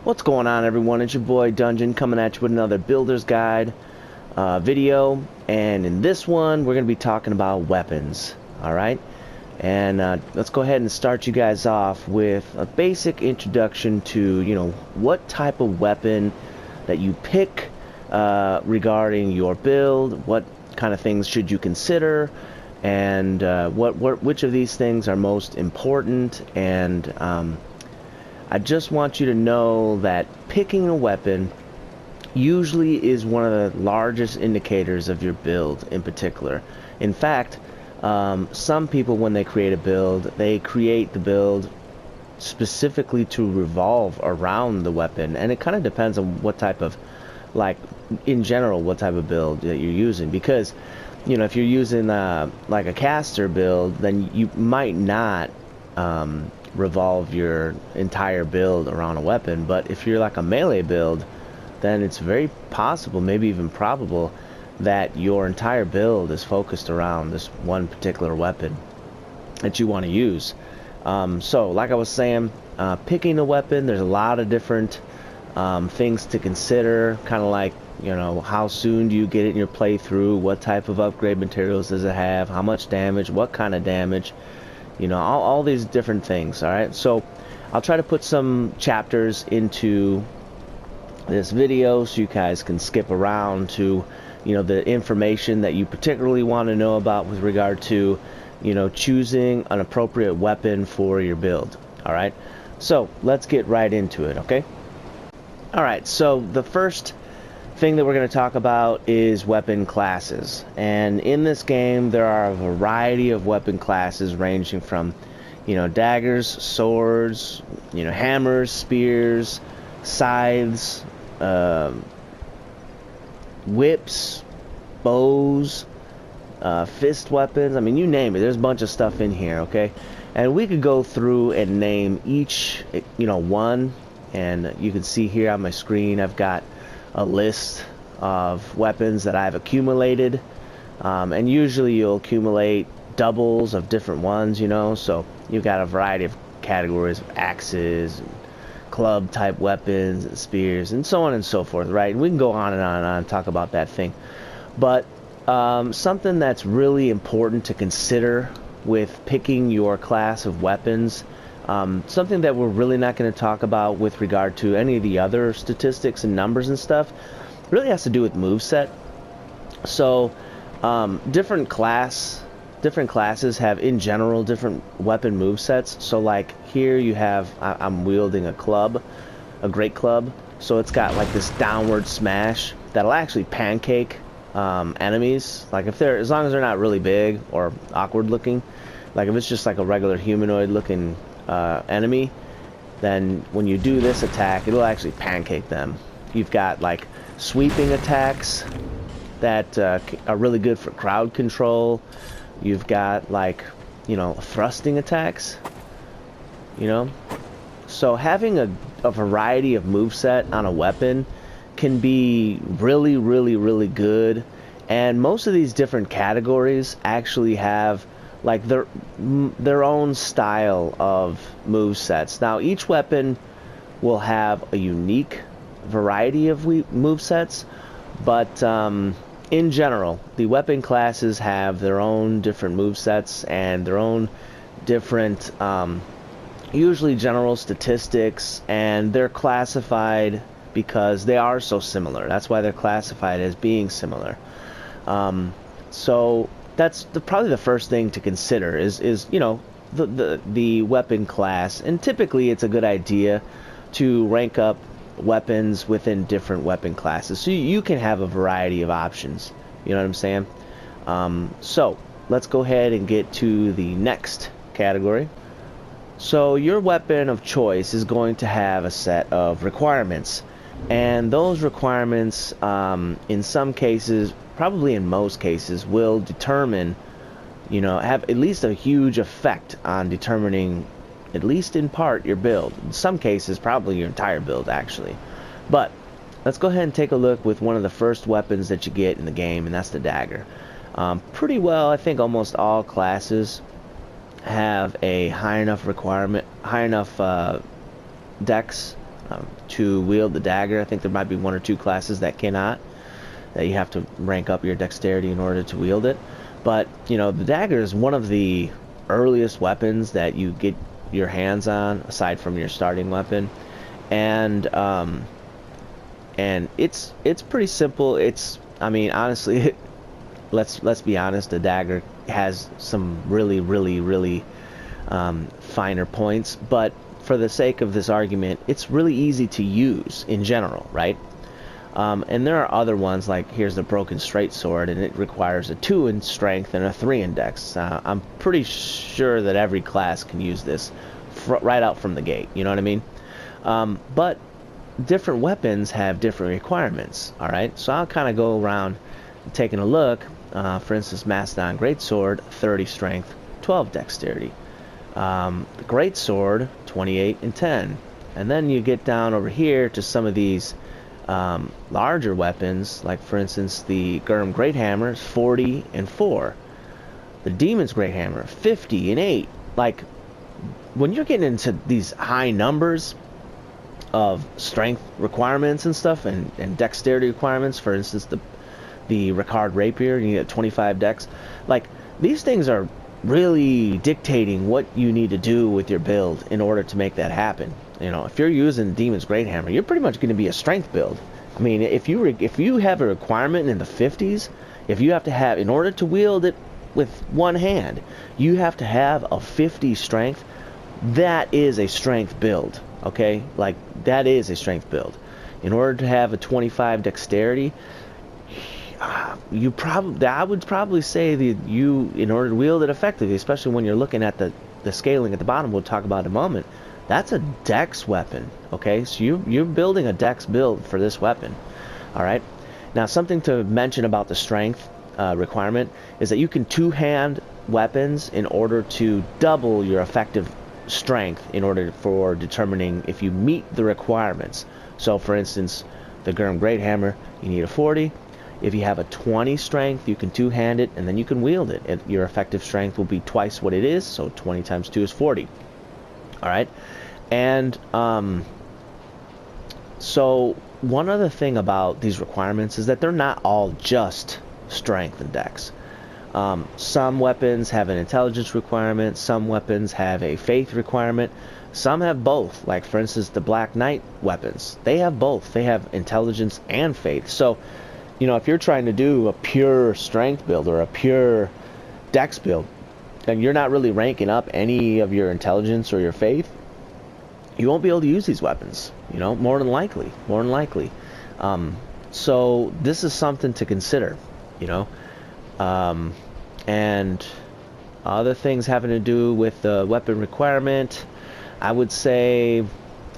What's going on, everyone? It's your boy Dungeon coming at you with another Builder's Guide video, and in this one we're going to be talking about weapons. Alright, and let's go ahead and start you guys off with a basic introduction to, what type of weapon that you pick regarding your build, what kind of things should you consider, and which of these things are most important. And I just want you to know that picking a weapon usually is one of the largest indicators of your build in particular. In fact, some people, when they create a build, they create the build specifically to revolve around the weapon, and it kind of depends on what type of, in general, what type of build that you're using. Because, if you're using like a caster build, then you might not revolve your entire build around a weapon. But if you're like a melee build, then it's very possible, maybe even probable, that your entire build is focused around this one particular weapon that you want to use. So like I was saying, picking a weapon, there's a lot of different things to consider, kind of like, how soon do you get it in your playthrough, what type of upgrade materials does it have, how much damage, what kind of damage, all these different things. Alright, so I'll try to put some chapters into this video so you guys can skip around to, the information that you particularly want to know about with regard to, choosing an appropriate weapon for your build. Alright, so let's get right into it, okay? Alright, so the first thing that we're going to talk about is weapon classes. And in this game there are a variety of weapon classes ranging from, daggers, swords, hammers, spears, scythes, whips, bows, fist weapons. I mean, you name it, there's a bunch of stuff in here, okay? And we could go through and name each, one. And you can see here on my screen I've got a list of weapons that I've accumulated, and usually you'll accumulate doubles of different ones, so you've got a variety of categories of axes, club type weapons, and spears, and so on and so forth, right? And we can go on and on and on and talk about that thing. But something that's really important to consider with picking your class of weapons, something that we're really not going to talk about with regard to any of the other statistics and numbers and stuff, really has to do with moveset. So different classes have, in general, different weapon movesets. So like here you have, I'm wielding a club, a great club, so it's got like this downward smash that'll actually pancake enemies, like if they're, as long as they're not really big or awkward looking. Like if it's just like a regular humanoid looking enemy, then when you do this attack, it'll actually pancake them. You've got like sweeping attacks that are really good for crowd control. You've got like, thrusting attacks, so having a variety of moveset on a weapon can be really, really, really good. And most of these different categories actually have like their own style of movesets. Now each weapon will have a unique variety of movesets, but in general the weapon classes have their own different movesets and their own different usually general statistics, and they're classified because they are so similar. That's why they're classified as being similar. So that's probably the first thing to consider is the weapon class. And typically it's a good idea to rank up weapons within different weapon classes so you can have a variety of options. You know what I'm saying? So let's go ahead and get to the next category. So your weapon of choice is going to have a set of requirements, and those requirements in some cases, probably in most cases, will determine, have at least a huge effect on determining, at least in part, your build. In some cases, probably your entire build, actually. But let's go ahead and take a look with one of the first weapons that you get in the game, and that's the dagger. Pretty well, I think almost all classes have a high enough dex to wield the dagger. I think there might be one or two classes that cannot, that you have to rank up your dexterity in order to wield it. But, you know, the dagger is one of the earliest weapons that you get your hands on, aside from your starting weapon. And it's pretty simple. I mean, honestly, let's be honest, the dagger has some really finer points, but for the sake of this argument, it's really easy to use in general, right? And there are other ones, like here's the broken straight sword, and it requires a 2 in strength and a 3 in dex. I'm pretty sure that every class can use this right out from the gate, you know what I mean? But different weapons have different requirements, alright? So I'll kind of go around taking a look. For instance, Mastodon Greatsword, 30 strength, 12 dexterity. The Greatsword, 28 and 10. And then you get down over here to some of these larger weapons, like for instance the Gurm Greathammer, 40 and 4. The Demon's Greathammer, 50 and 8. Like, when you're getting into these high numbers of strength requirements and stuff, and dexterity requirements, for instance the Ricard Rapier, you get 25 dex. Like, these things are really dictating what you need to do with your build in order to make that happen. You know, if you're using Demon's Greathammer, you're pretty much going to be a strength build. I mean, if you have a requirement in the 50s, if you have to have, in order to wield it with one hand, you have to have a 50 strength, that is a strength build, okay? Like, that is a strength build. In order to have a 25 dexterity, I would probably say that in order to wield it effectively, especially when you're looking at the scaling at the bottom, we'll talk about in a moment, that's a dex weapon, okay? So you're building a dex build for this weapon, all right? Now, something to mention about the strength requirement is that you can two-hand weapons in order to double your effective strength in order for determining if you meet the requirements. So, for instance, the Gurm Greathammer, you need a 40. If you have a 20 strength, you can two-hand it, and then you can wield it. Your effective strength will be twice what it is, so 20 times 2 is 40. Alright? And, so, one other thing about these requirements is that they're not all just strength and dex. Some weapons have an intelligence requirement, some weapons have a faith requirement, some have both. Like, for instance, the Black Knight weapons, they have both. They have intelligence and faith. So, you know, if you're trying to do a pure strength build or a pure dex build, and you're not really ranking up any of your intelligence or your faith, you won't be able to use these weapons, you know, more than likely. So this is something to consider, you know. And other things having to do with the weapon requirement, I would say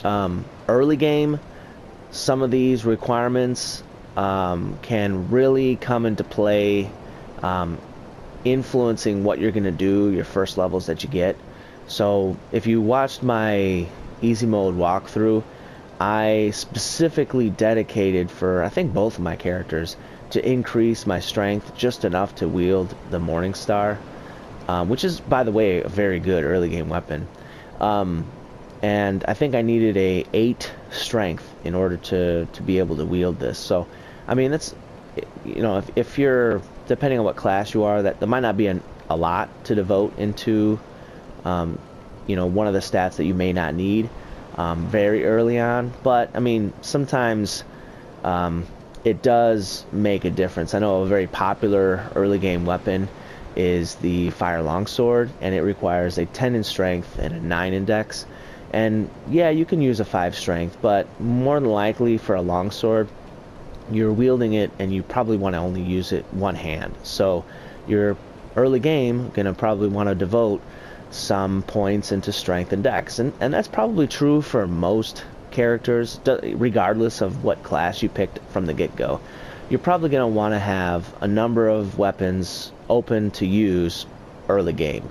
early game, some of these requirements can really come into play, influencing what you're going to do, your first levels that you get. So if you watched my easy mode walkthrough, I specifically dedicated for, I think, both of my characters to increase my strength just enough to wield the Morningstar, which is, by the way, a very good early game weapon. And I think I needed a 8 strength in order to be able to wield this. So, I mean, that's, you know, if you're, depending on what class you are, that might not be a lot to devote into, you know, one of the stats that you may not need very early on. But, I mean, sometimes it does make a difference. I know a very popular early game weapon is the Fire Longsword, and it requires a 10 in strength and a 9 in dex. And yeah, you can use a 5 strength, but more than likely for a longsword, you're wielding it and you probably want to only use it one hand. So your early game gonna probably want to devote some points into strength and dex, and that's probably true for most characters, regardless of what class you picked from the get-go. You're probably going to want to have a number of weapons open to use early game,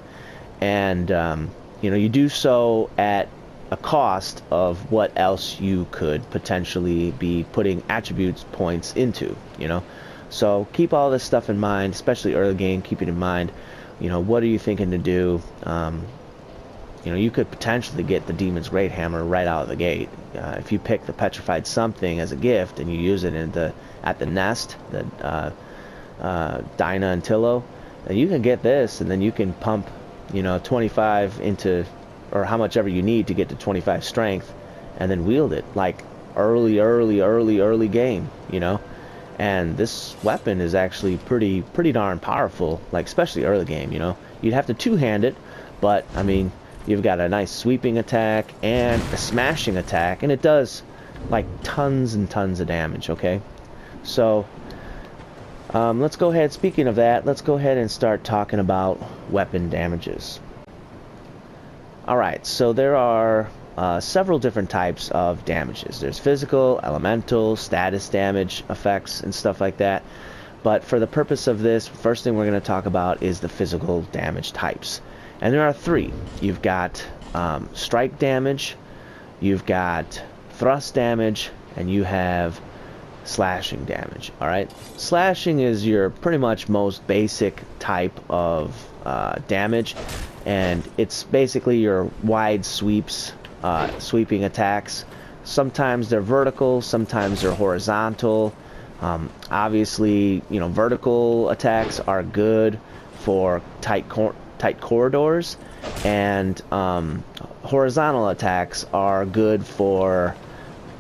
and you know, you do so at a cost of what else you could potentially be putting attributes points into, you know. So keep all this stuff in mind, especially early game. Keep it in mind, you know, what are you thinking to do, you know, you could potentially get the Demon's Great Hammer right out of the gate. If you pick the Petrified Something as a gift and you use it at the nest, the Dinah and Tillo, then you can get this, and then you can pump, you know, 25 into, or how much ever you need to get to 25 strength, and then wield it like early game, you know. And this weapon is actually pretty darn powerful, like especially early game, you know. You'd have to two-hand it, but I mean, you've got a nice sweeping attack and a smashing attack, and it does like tons and tons of damage, okay? So let's go ahead, speaking of that, let's go ahead and start talking about weapon damages. Alright, so there are several different types of damages. There's physical, elemental, status damage effects, and stuff like that. But for the purpose of this, first thing we're going to talk about is the physical damage types. And there are three. You've got strike damage, you've got thrust damage, and you have slashing damage. Alright? Slashing is your pretty much most basic type of damage, and it's basically your wide sweeps, sweeping attacks. Sometimes they're vertical, sometimes they're horizontal. Obviously, you know, vertical attacks are good for tight corridors, and horizontal attacks are good for,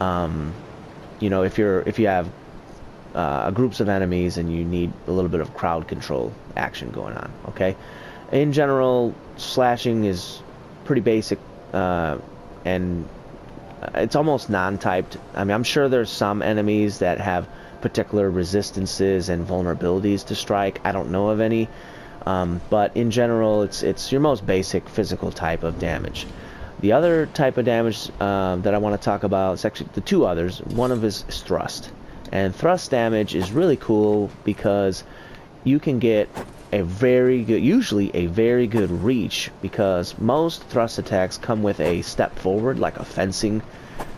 you know, if you have groups of enemies and you need a little bit of crowd control action going on. Okay, in general, slashing is pretty basic, and it's almost non-typed. I mean, I'm sure there's some enemies that have particular resistances and vulnerabilities to strike. I don't know of any, but in general, it's your most basic physical type of damage. The other type of damage that I want to talk about is actually the two others. One of is thrust, and thrust damage is really cool because you can get a very good, usually a very good reach, because most thrust attacks come with a step forward, like a fencing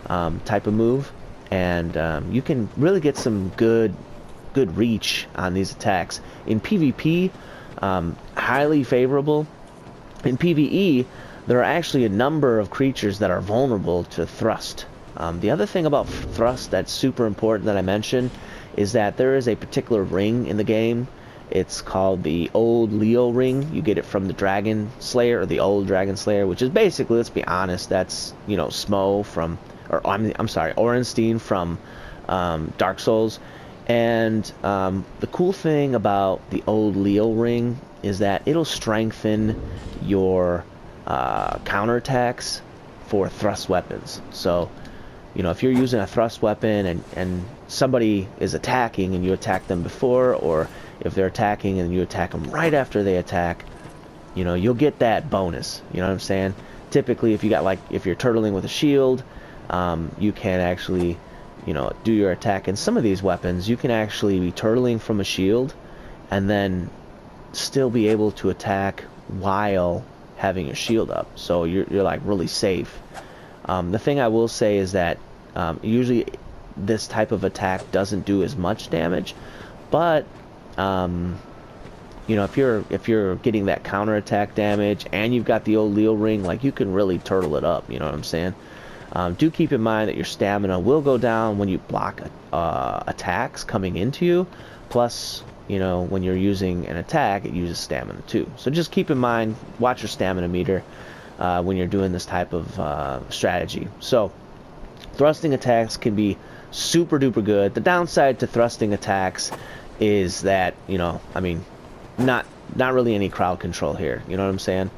type of move, and you can really get some good reach on these attacks. In PvP, highly favorable. In PvE, there are actually a number of creatures that are vulnerable to thrust. The other thing about thrust that's super important that I mentioned is that there is a particular ring in the game. It's called the Old Leo ring. You get it from the Dragon Slayer, or the Old Dragon Slayer, which is basically, let's be honest, that's, you know, Smo from, or I'm sorry, Orenstein from Dark Souls. And the cool thing about the Old Leo ring is that it'll strengthen your counterattacks for thrust weapons. So, you know, if you're using a thrust weapon and somebody is attacking and you attack them before, or if they're attacking and you attack them right after they attack, you know, you'll get that bonus. You know what I'm saying? Typically, if you're turtling with a shield, you can actually, you know, do your attack. And some of these weapons, you can actually be turtling from a shield and then still be able to attack while having your shield up. So you're like really safe. The thing I will say is that usually this type of attack doesn't do as much damage, but you know, if you're getting that counterattack damage and you've got the Old Leo ring, like, you can really turtle it up. You know what I'm saying? Do keep in mind that your stamina will go down when you block attacks coming into you. Plus, you know, when you're using an attack, it uses stamina too. So just keep in mind, watch your stamina meter when you're doing this type of strategy. So thrusting attacks can be super duper good. The downside to thrusting attacks is that, you know, I mean, not really any crowd control here. You know what I'm saying?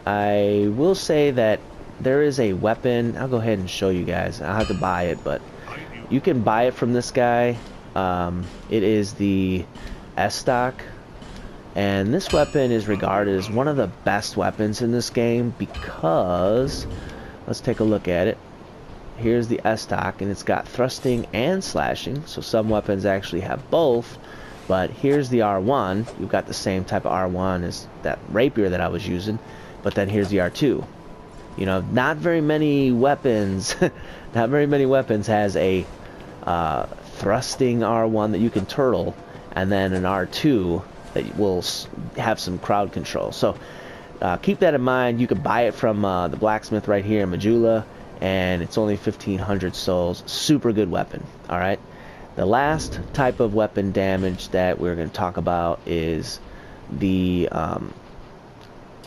I will say that there is a weapon. I'll go ahead and show you guys. I'll have to buy it, but you can buy it from this guy. It is the S-Stock, and this weapon is regarded as one of the best weapons in this game because, let's take a look at it. Here's the S-Stock, and it's got thrusting and slashing, so some weapons actually have both. But here's the R1. You've got the same type of R1 as that rapier that I was using, but then here's the R2. You know, not very many weapons has a thrusting R1 that you can turtle, and then an R2 that will have some crowd control. So keep that in mind. You could buy it from the blacksmith right here in Majula, and it's only 1,500 souls. Super good weapon. All right. The last type of weapon damage that we're going to talk about is the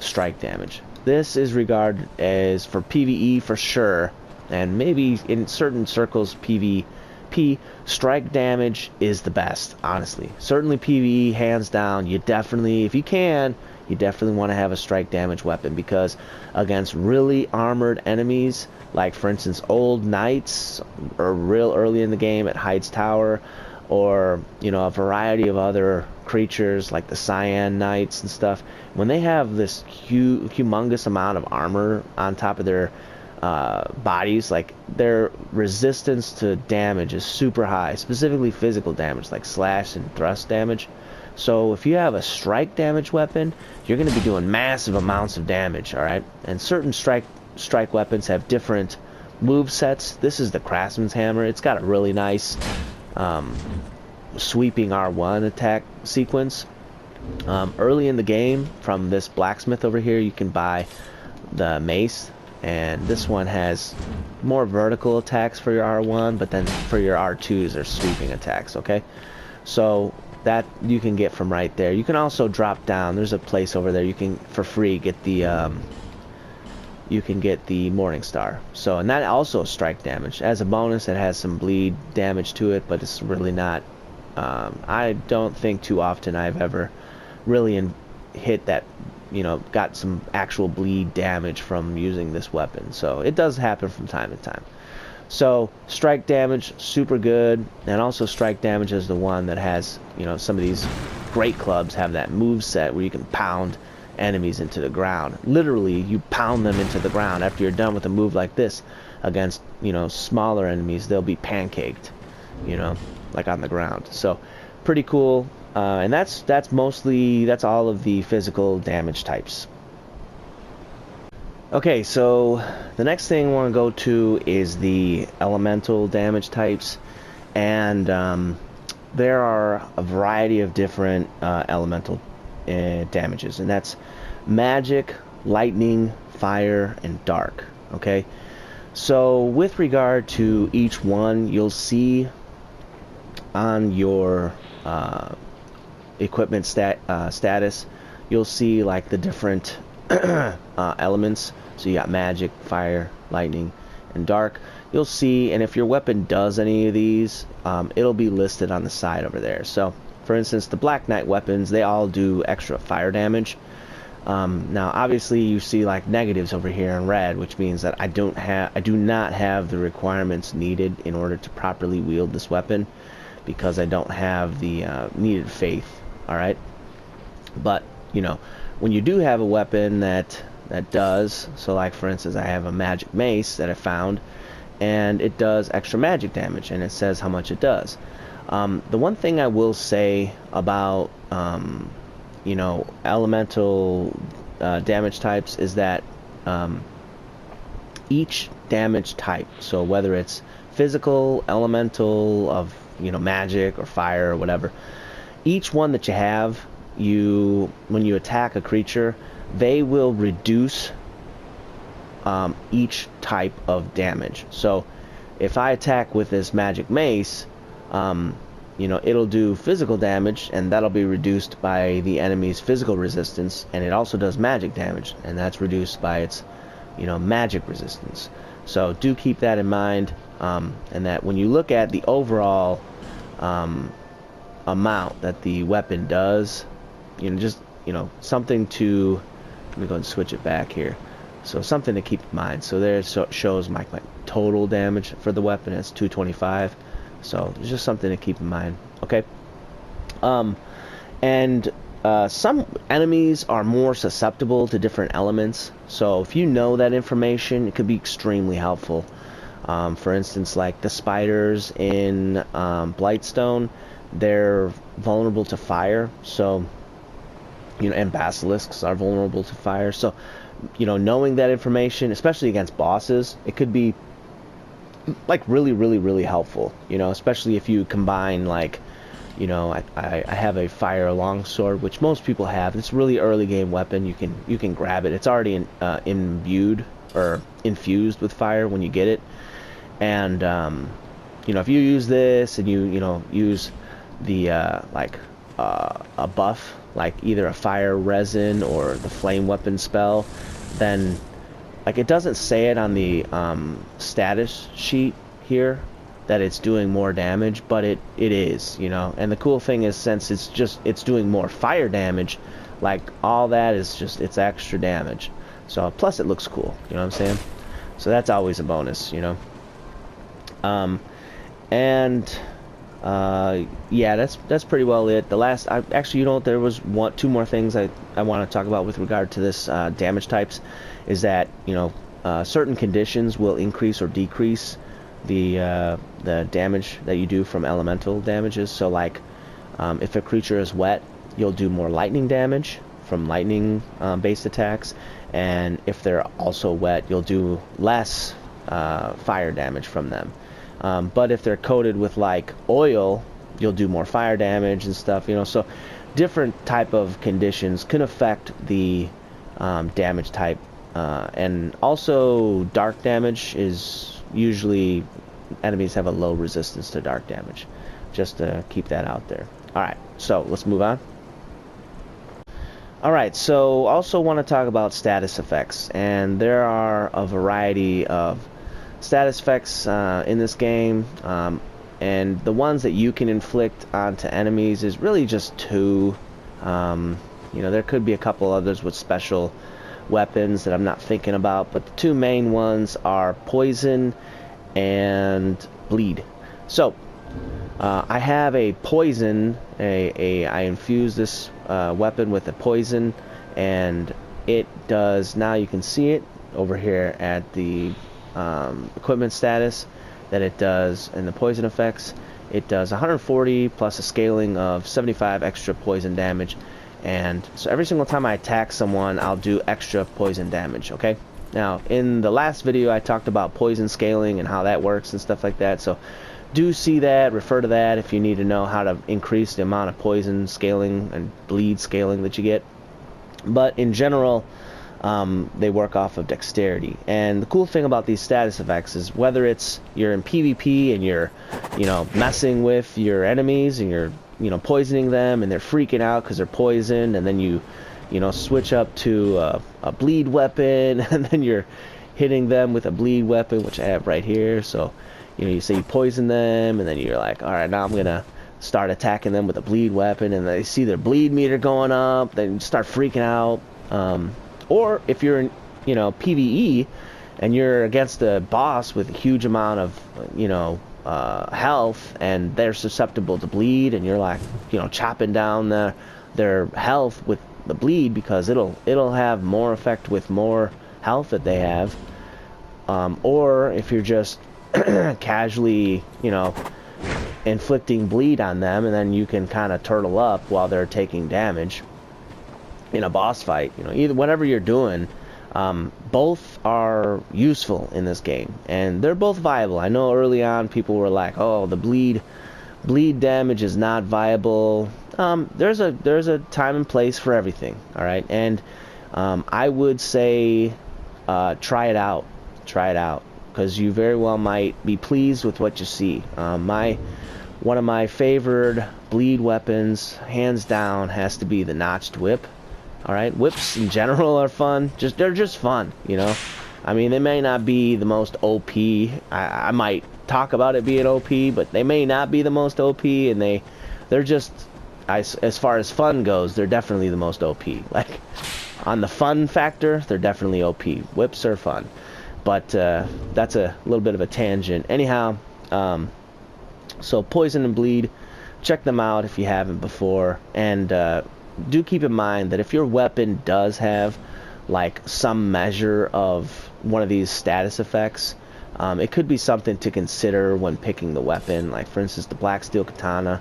strike damage. This is regarded as, for PvE for sure, and maybe in certain circles PvP, strike damage is the best, honestly. Certainly PvE, hands down. You definitely, if you can, you definitely want to have a strike damage weapon, because against really armored enemies, like for instance old knights, or real early in the game at Hyde's Tower, or you know, a variety of other creatures like the Cyan Knights and stuff, when they have this humongous amount of armor on top of their bodies, like their resistance to damage is super high, specifically physical damage like slash and thrust damage. So if you have a strike damage weapon, you're going to be doing massive amounts of damage, alright? And certain strike weapons have different move sets. This is the Craftsman's Hammer. It's got a really nice sweeping R1 attack sequence. Early in the game, from this blacksmith over here, you can buy the mace, and this one has more vertical attacks for your R1, but then for your R2s are sweeping attacks, okay? So that you can get from right there. You can also drop down. There's a place over there you can, for free, get the you can get the Morning Star. So, and that also strike damage. As a bonus, it has some bleed damage to it, but it's really not. I don't think too often I've ever really hit that, you know, got some actual bleed damage from using this weapon. So it does happen from time to time. So strike damage, super good. And also strike damage is the one that has, you know, some of these great clubs have that move set where you can pound enemies into the ground. Literally, you pound them into the ground. After you're done with a move like this against, you know, smaller enemies, they'll be pancaked, you know, like on the ground. So pretty cool. And that's all of the physical damage types. Okay, so the next thing I want to go to is the elemental damage types, and there are a variety of different elemental damages, and that's magic, lightning, fire, and dark. Okay, so with regard to each one, you'll see on your equipment status, you'll see like the different elements. So you got magic, fire, lightning, and dark. You'll see, and if your weapon does any of these, it'll be listed on the side over there. So for instance, the Black Knight weapons, they all do extra fire damage. Now obviously you see like negatives over here in red, which means that I do not have the requirements needed in order to properly wield this weapon, because I don't have the needed faith. Alright, but you know, when you do have a weapon that does, so like for instance, I have a magic mace that I found, and it does extra magic damage, and it says how much it does. The one thing I will say about you know, elemental damage types is that each damage type, so whether it's physical, elemental, of, you know, magic or fire or whatever, each one that you have, when you attack a creature, they will reduce each type of damage. So if I attack with this magic mace, you know, it'll do physical damage, and that'll be reduced by the enemy's physical resistance, and it also does magic damage, and that's reduced by its, you know, magic resistance. So do keep that in mind, and that when you look at the overall amount that the weapon does, you know, just, you know, something to, let me go and switch it back here. So something to keep in mind. So there it shows my total damage for the weapon. It's 225. So it's just something to keep in mind. Okay. And some enemies are more susceptible to different elements. So if you know that information, it could be extremely helpful. For instance, like the spiders in Blightstone, they're vulnerable to fire. So, you know, and basilisks are vulnerable to fire. So, you know, knowing that information, especially against bosses, it could be like really helpful, you know, especially if you combine like, You know, I have a fire longsword, which most people have. It's a really early game weapon. You can grab it. It's already imbued or infused with fire when you get it. And you know, if you use this and you know use the a buff, like either a fire resin or the flame weapon spell, then like it doesn't say it on the status sheet here that it's doing more damage, but it is, you know. And the cool thing is, since it's doing more fire damage, like all that is just, it's extra damage. So plus it looks cool, you know what I'm saying? So that's always a bonus, you know. Yeah, that's pretty well it. The last, actually, you know, there was two more things I want to talk about with regard to this damage types, is that, you know, certain conditions will increase or decrease the damage that you do from elemental damages. So like, if a creature is wet, you'll do more lightning damage from lightning based attacks, and if they're also wet, you'll do less fire damage from them. But if they're coated with like oil, you'll do more fire damage and stuff, you know. So different type of conditions can affect the damage type, and also dark damage is usually, enemies have a low resistance to dark damage, just to keep that out there. Alright, so let's move on. Alright, so also want to talk about status effects, and there are a variety of status effects in this game, and the ones that you can inflict onto enemies is really just two. You know, there could be a couple others with special weapons that I'm not thinking about, but the two main ones are poison and bleed. So I have a poison, I infuse this weapon with a poison, and it does, now you can see it over here at the equipment status, that it does in the poison effects. It does 140 plus a scaling of 75 extra poison damage, and so every single time I attack someone, I'll do extra poison damage. Okay, now in the last video I talked about poison scaling and how that works and stuff like that, so do see that, refer to that if you need to know how to increase the amount of poison scaling and bleed scaling that you get. But in general, they work off of dexterity. And the cool thing about these status effects is, whether it's you're in PvP and you're, you know, messing with your enemies and you're, you know, poisoning them and they're freaking out because they're poisoned, and then you know, switch up to a bleed weapon and then you're hitting them with a bleed weapon, which I have right here. So, you know, you say you poison them, and then you're like, all right, now I'm gonna start attacking them with a bleed weapon, and they see their bleed meter going up, then start freaking out. Or if you're in, you know, PvE and you're against a boss with a huge amount of, you know, health, and they're susceptible to bleed, and you're like, you know, chopping down their health with the bleed, because it'll have more effect with more health that they have. Or if you're just casually, you know, inflicting bleed on them, and then you can kind of turtle up while they're taking damage in a boss fight. You know, either whatever you're doing, both are useful in this game, and they're both viable. I know early on people were like, oh, the bleed damage is not viable. There's a time and place for everything. All right, and I would say try it out, because you very well might be pleased with what you see. One of my favored bleed weapons, hands down, has to be the notched whip. Alright, whips in general are fun. They're just fun, you know. I mean, they may not be the most OP. I might talk about it being OP, but they may not be the most OP, and they're just, as far as fun goes, they're definitely the most OP. Like, on the fun factor, they're definitely OP. Whips are fun. But that's a little bit of a tangent. Anyhow, so poison and bleed, check them out if you haven't before, and do keep in mind that if your weapon does have like some measure of one of these status effects, it could be something to consider when picking the weapon. Like, for instance, the black steel katana,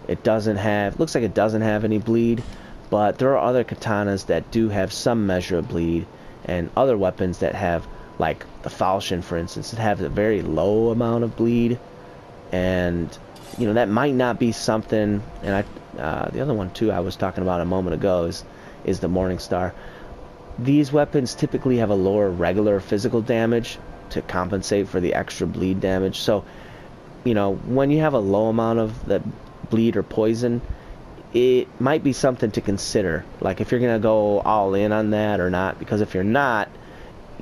looks like it doesn't have any bleed, but there are other katanas that do have some measure of bleed, and other weapons that have, like the falchion, for instance, it has a very low amount of bleed. And you know, that might not be something. And the other one too I was talking about a moment ago is the Morningstar. These weapons typically have a lower regular physical damage to compensate for the extra bleed damage. So, you know, when you have a low amount of that bleed or poison, it might be something to consider, like if you're gonna go all in on that or not, because if you're not,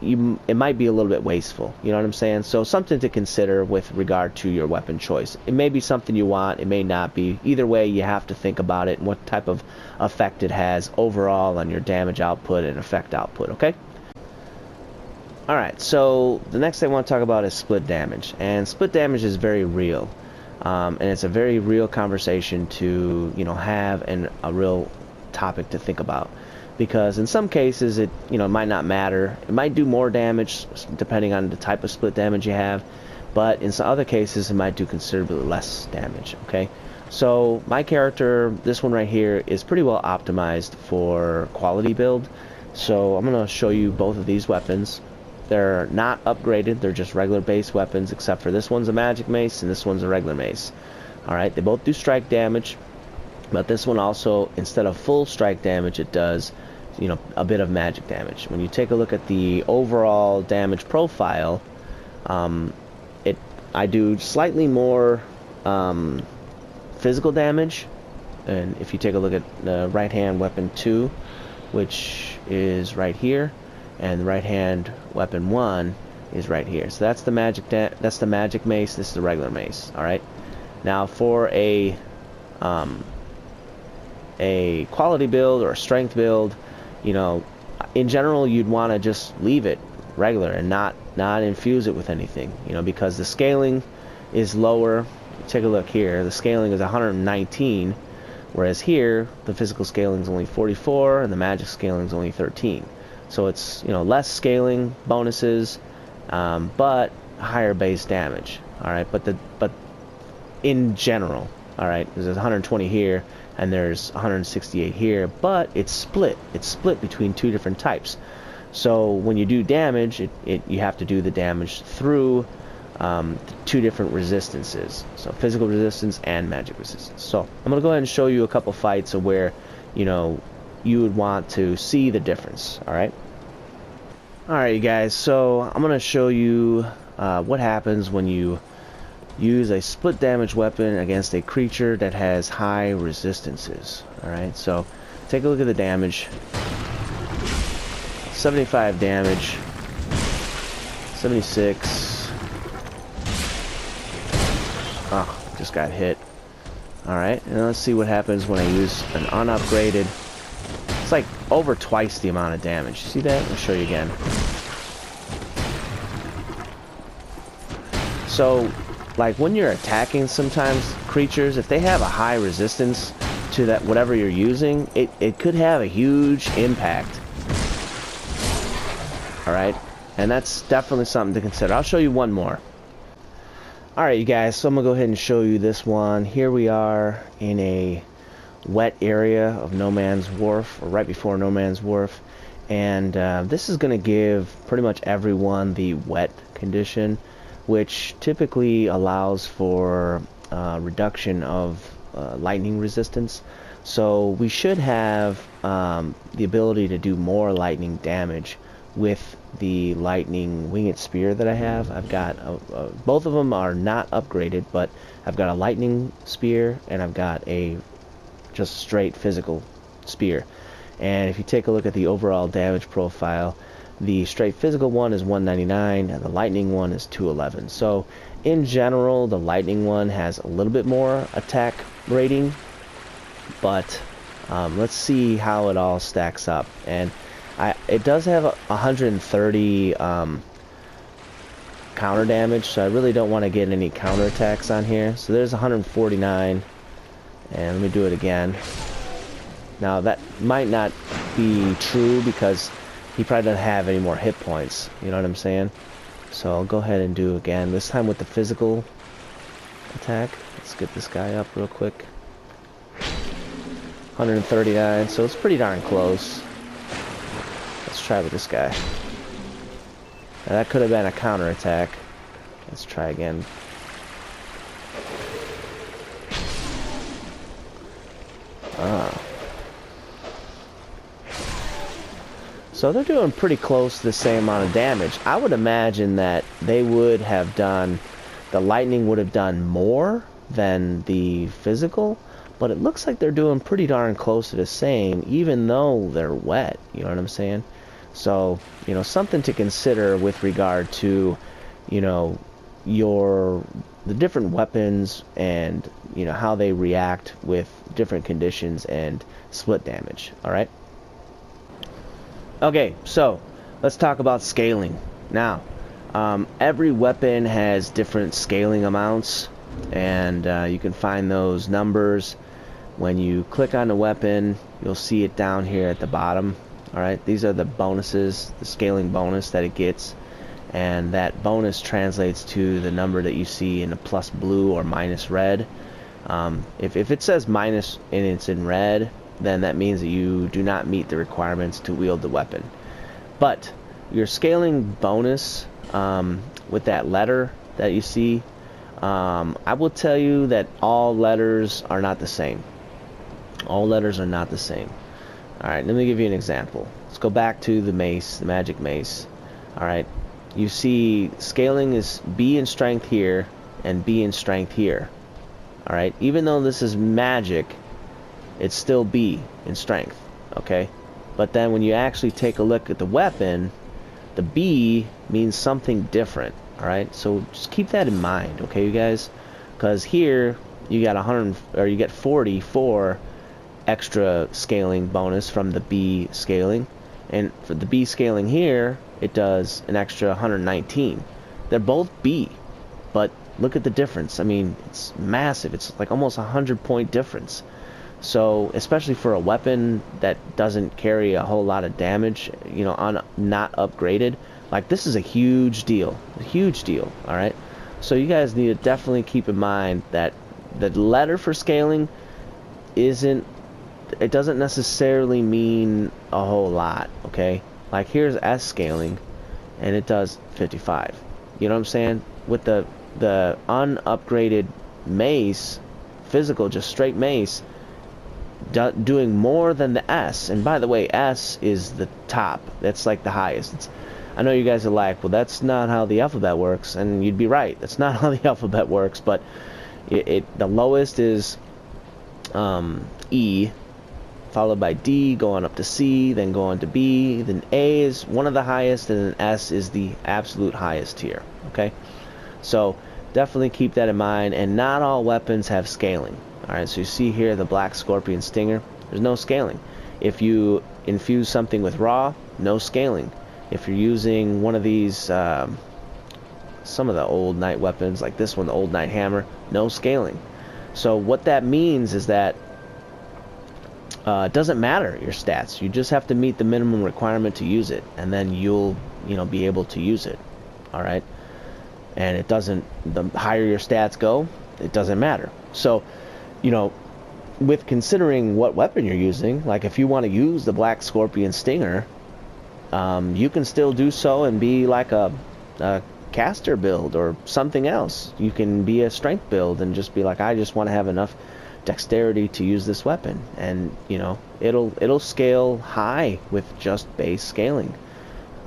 it might be a little bit wasteful, you know what I'm saying? So something to consider with regard to your weapon choice. It may be something you want, it may not be. Either way, you have to think about it and what type of effect it has overall on your damage output and effect output, okay? Alright, so the next thing I want to talk about is split damage. And split damage is very real. And it's a very real conversation to, you know, have, and a real topic to think about. Because in some cases it, you know, might not matter. It might do more damage depending on the type of split damage you have. But in some other cases it might do considerably less damage, okay? So my character, this one right here, is pretty well optimized for quality build. So I'm going to show you both of these weapons. They're not upgraded, they're just regular base weapons, except for this one's a magic mace and this one's a regular mace. Alright, they both do strike damage, but this one also, instead of full strike damage, it does, you know, a bit of magic damage. When you take a look at the overall damage profile, I do slightly more physical damage. And if you take a look at the right hand weapon 2, which is right here, and the right hand weapon 1 is right here. So that's the magic mace, this is the regular mace. Alright, now for a quality build or a strength build, you know, in general you'd want to just leave it regular and not infuse it with anything, you know, because the scaling is lower. Take a look here, the scaling is 119, whereas here the physical scaling is only 44 and the magic scaling is only 13. So it's, you know, less scaling bonuses, but higher base damage. All right, but in general, all right, there's 120 here and there's 168 here, but it's split. It's split between two different types. So when you do damage, you have to do the damage through two different resistances. So physical resistance and magic resistance. So I'm gonna go ahead and show you a couple fights of where, you know, you would want to see the difference. Alright, you guys, so I'm going to show you what happens when you use a split damage weapon against a creature that has high resistances. Alright, so take a look at the damage. 75 damage, 76. Oh, just got hit. Alright, and let's see what happens when I use an unupgraded. It's like over twice the amount of damage. See that? I'll show you again. So, like when you're attacking sometimes creatures, if they have a high resistance to that whatever you're using, it could have a huge impact. Alright? And that's definitely something to consider. I'll show you one more. Alright, you guys, so I'm going to go ahead and show you this one. Here we are in a wet area of No Man's Wharf, or right before No Man's Wharf, and this is going to give pretty much everyone the wet condition, which typically allows for reduction of lightning resistance. So we should have the ability to do more lightning damage with the lightning winged spear that I have. I've got both of them are not upgraded, but I've got a lightning spear and I've got a just straight physical spear. And if you take a look at the overall damage profile, the straight physical one is 199 and the lightning one is 211. So in general, the lightning one has a little bit more attack rating, but let's see how it all stacks up. And it does have 130 counter damage, so I really don't want to get any counter attacks on here. So there's 149, and let me do it again. Now that might not be true because he probably doesn't have any more hit points, you know what I'm saying? So I'll go ahead and do again, this time with the physical attack. Let's get this guy up real quick. 139, so it's pretty darn close. Let's try with this guy. Now that could have been a counter attack. Let's try again. So they're doing pretty close to the same amount of damage. I would imagine that they would have done, the lightning would have done more than the physical, but it looks like they're doing pretty darn close to the same, even though they're wet. You know what I'm saying? So, you know, something to consider with regard to, you know, the different weapons and, you know, how they react with different conditions and split damage. All right. Okay, so let's talk about scaling. Now, every weapon has different scaling amounts, and you can find those numbers. When you click on the weapon, you'll see it down here at the bottom. Alright, these are the bonuses, the scaling bonus that it gets, and that bonus translates to the number that you see in the plus blue or minus red. If it says minus and it's in red, then that means that you do not meet the requirements to wield the weapon. But your scaling bonus, with that letter that you see, I will tell you that all letters are not the same. All letters are not the same. Alright, let me give you an example. Let's go back to the mace, the magic mace. Alright, you see scaling is B in strength here and B in strength here. Alright, even though this is magic, it's still B in strength, okay? But then when you actually take a look at the weapon, the B means something different, alright? So just keep that in mind, okay, you guys? Because here you got 100, or you get 40 for extra scaling bonus from the B scaling, and for the B scaling here, it does an extra 119. They're both B, but look at the difference. I mean, it's massive. It's like almost 100-point difference. So, especially for a weapon that doesn't carry a whole lot of damage, you know, on not upgraded, like this is a huge deal. A huge deal, alright? So you guys need to definitely keep in mind that the letter for scaling doesn't necessarily mean a whole lot, okay? Like here's S scaling, and it does 55. You know what I'm saying? With the unupgraded mace, physical, just straight mace, doing more than the S. And by the way, S is the top. That's like the highest. I know you guys are like, well, that's not how the alphabet works, and you'd be right. That's not how the alphabet works, but the lowest is E, followed by D, going up to C, then going to B, then A is one of the highest, and then S is the absolute highest here, okay? So definitely keep that in mind, and not all weapons have scaling. Alright, so you see here the Black Scorpion Stinger, there's no scaling. If you infuse something with raw, no scaling. If you're using one of these, some of the old knight weapons, like this one, the Old Knight Hammer, no scaling. So what that means is that it doesn't matter your stats. You just have to meet the minimum requirement to use it, and then you'll, you know, be able to use it. Alright? And it doesn't, the higher your stats go, it doesn't matter. So, you know, with considering what weapon you're using, like if you want to use the Black Scorpion Stinger, you can still do so and be like a caster build or something else. You can be a strength build and just be like, I just want to have enough dexterity to use this weapon, and you know, it'll scale high with just base scaling,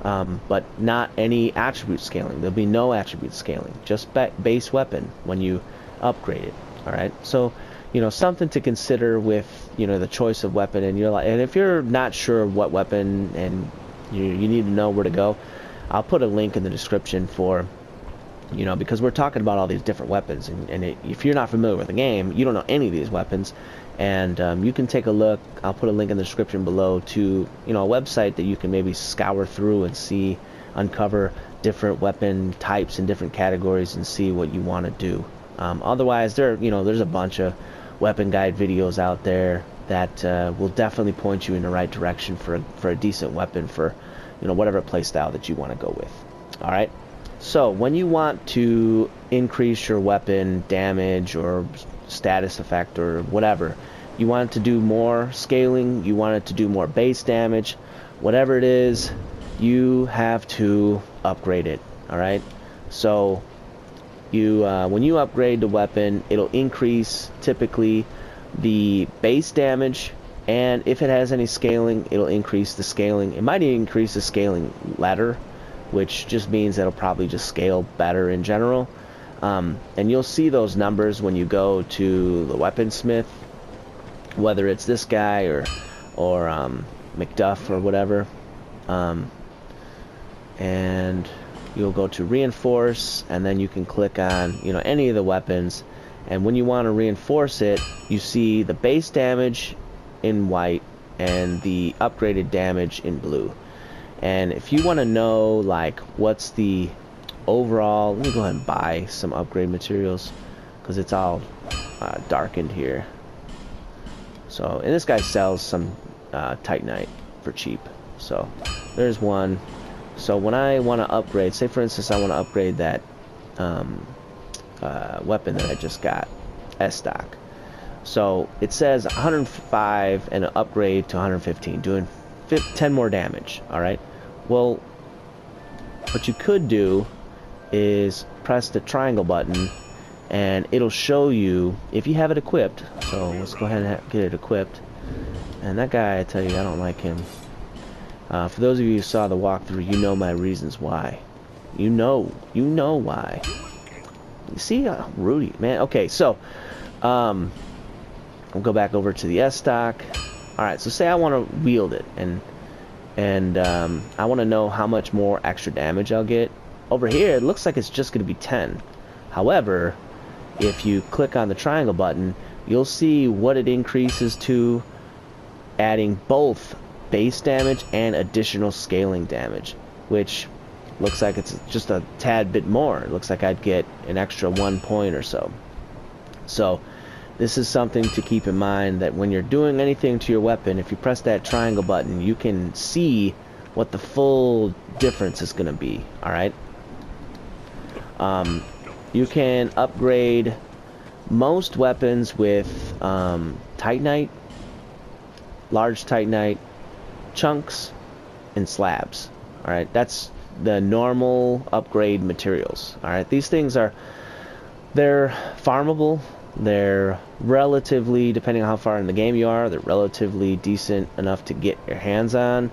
but not any attribute scaling. There'll be no attribute scaling, just base weapon when you upgrade it. All right, so you know, something to consider with, you know, the choice of weapon, and if you're not sure what weapon and you need to know where to go, I'll put a link in the description for, you know, because we're talking about all these different weapons, and if you're not familiar with the game, you don't know any of these weapons, and you can take a look. I'll put a link in the description below to, you know, a website that you can maybe scour through and see, uncover different weapon types and different categories and see what you want to do. Otherwise, there's a bunch of weapon guide videos out there that will definitely point you in the right direction for a decent weapon for, you know, whatever playstyle that you want to go with. All right. So when you want to increase your weapon damage or status effect or whatever, you want it to do more scaling, you want it to do more base damage, whatever it is, you have to upgrade it. All right. So you when you upgrade the weapon, it'll increase typically the base damage, and if it has any scaling, it'll increase the scaling. It might increase the scaling ladder, which just means it'll probably just scale better in general. And you'll see those numbers when you go to the weaponsmith, whether it's this guy or McDuff or whatever. And you'll go to reinforce, and then you can click on, you know, any of the weapons. And when you want to reinforce it, you see the base damage in white and the upgraded damage in blue. And if you want to know like what's the overall, let me go ahead and buy some upgrade materials because it's all darkened here. So, and this guy sells some Titanite for cheap. So there's one. So when I want to upgrade, say for instance I want to upgrade that weapon that I just got, S-Stock. So it says 105 and an upgrade to 115, doing 10 more damage. Alright, well, what you could do is press the triangle button and it'll show you if you have it equipped. So let's go ahead and get it equipped. And that guy, I tell you, I don't like him. For those of you who saw the walkthrough, you know my reasons why. You know why. You see, Rudy, man. Okay, so we'll go back over to the S-Stock. Alright, so say I want to wield it, and I want to know how much more extra damage I'll get. Over here, it looks like it's just going to be 10. However, if you click on the triangle button, you'll see what it increases to, adding both base damage and additional scaling damage, which looks like it's just a tad bit more. It looks like I'd get an extra 1 point or so. So this is something to keep in mind, that when you're doing anything to your weapon, if you press that triangle button, you can see what the full difference is going to be. Alright, you can upgrade most weapons with Titanite, large Titanite, chunks, and slabs. Alright, that's the normal upgrade materials. Alright, these things they're farmable. They're relatively, depending on how far in the game you are, they're relatively decent enough to get your hands on.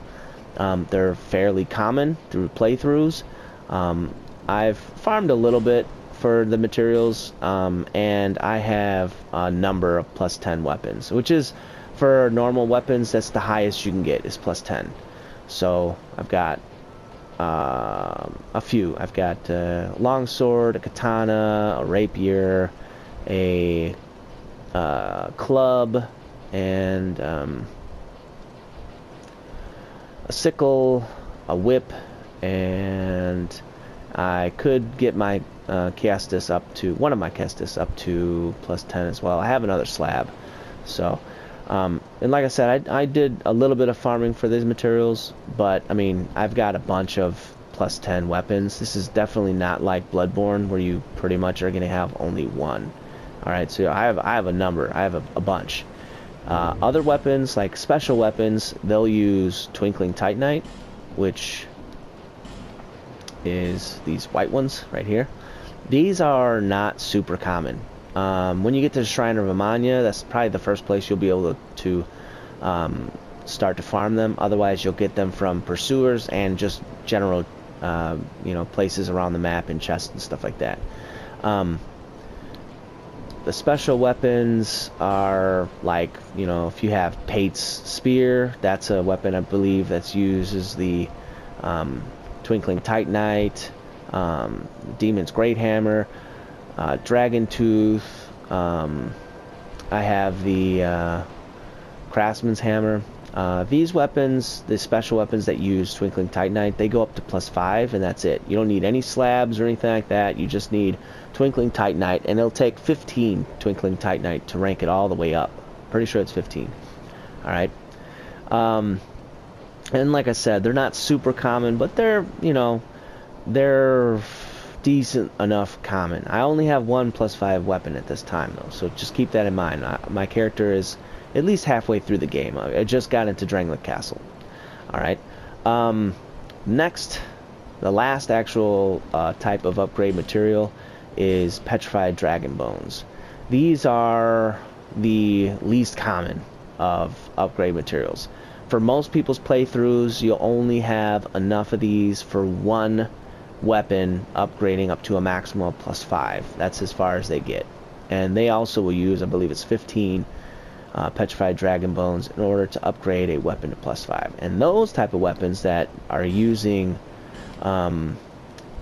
They're fairly common through playthroughs. I've farmed a little bit for the materials, and I have a number of plus 10 weapons, which is, for normal weapons, that's the highest you can get, is plus 10. So I've got a few. I've got a longsword, a katana, a rapier, a club, and a sickle, a whip, and I could get my Kestis up to, one of my Kestis up to plus 10 as well. I have another slab. So and like I said, I did a little bit of farming for these materials, but I mean, I've got a bunch of plus 10 weapons. This is definitely not like Bloodborne, where you pretty much are going to have only one. Alright, so I have a number. I have a bunch. Other weapons, like special weapons, they'll use Twinkling Titanite, which is these white ones right here. These are not super common. When you get to the Shrine of Amanya, that's probably the first place you'll be able to start to farm them. Otherwise, you'll get them from pursuers and just general, places around the map and chests and stuff like that. The special weapons are like, if you have Pate's Spear, that's a weapon I believe that's uses the Twinkling Titanite, Demon's Great Hammer, Dragon Tooth. I have the Craftsman's Hammer. These weapons, the special weapons that use Twinkling Titanite, they go up to plus 5, and that's it. You don't need any slabs or anything like that. You just need Twinkling Titanite, and it'll take 15 Twinkling Titanite to rank it all the way up. Pretty sure it's 15. Alright. And like I said, they're not super common, but they're decent enough common. I only have one plus 5 weapon at this time, though, so just keep that in mind. My character is at least halfway through the game. I just got into Drangleic Castle. Alright. Next, the last actual type of upgrade material is Petrified Dragon Bones. These are the least common of upgrade materials. For most people's playthroughs, you'll only have enough of these for one weapon upgrading up to a maximum of +5. That's as far as they get. And they also will use, I believe it's 15 petrified dragon bones in order to upgrade a weapon to +5. And those type of weapons that are using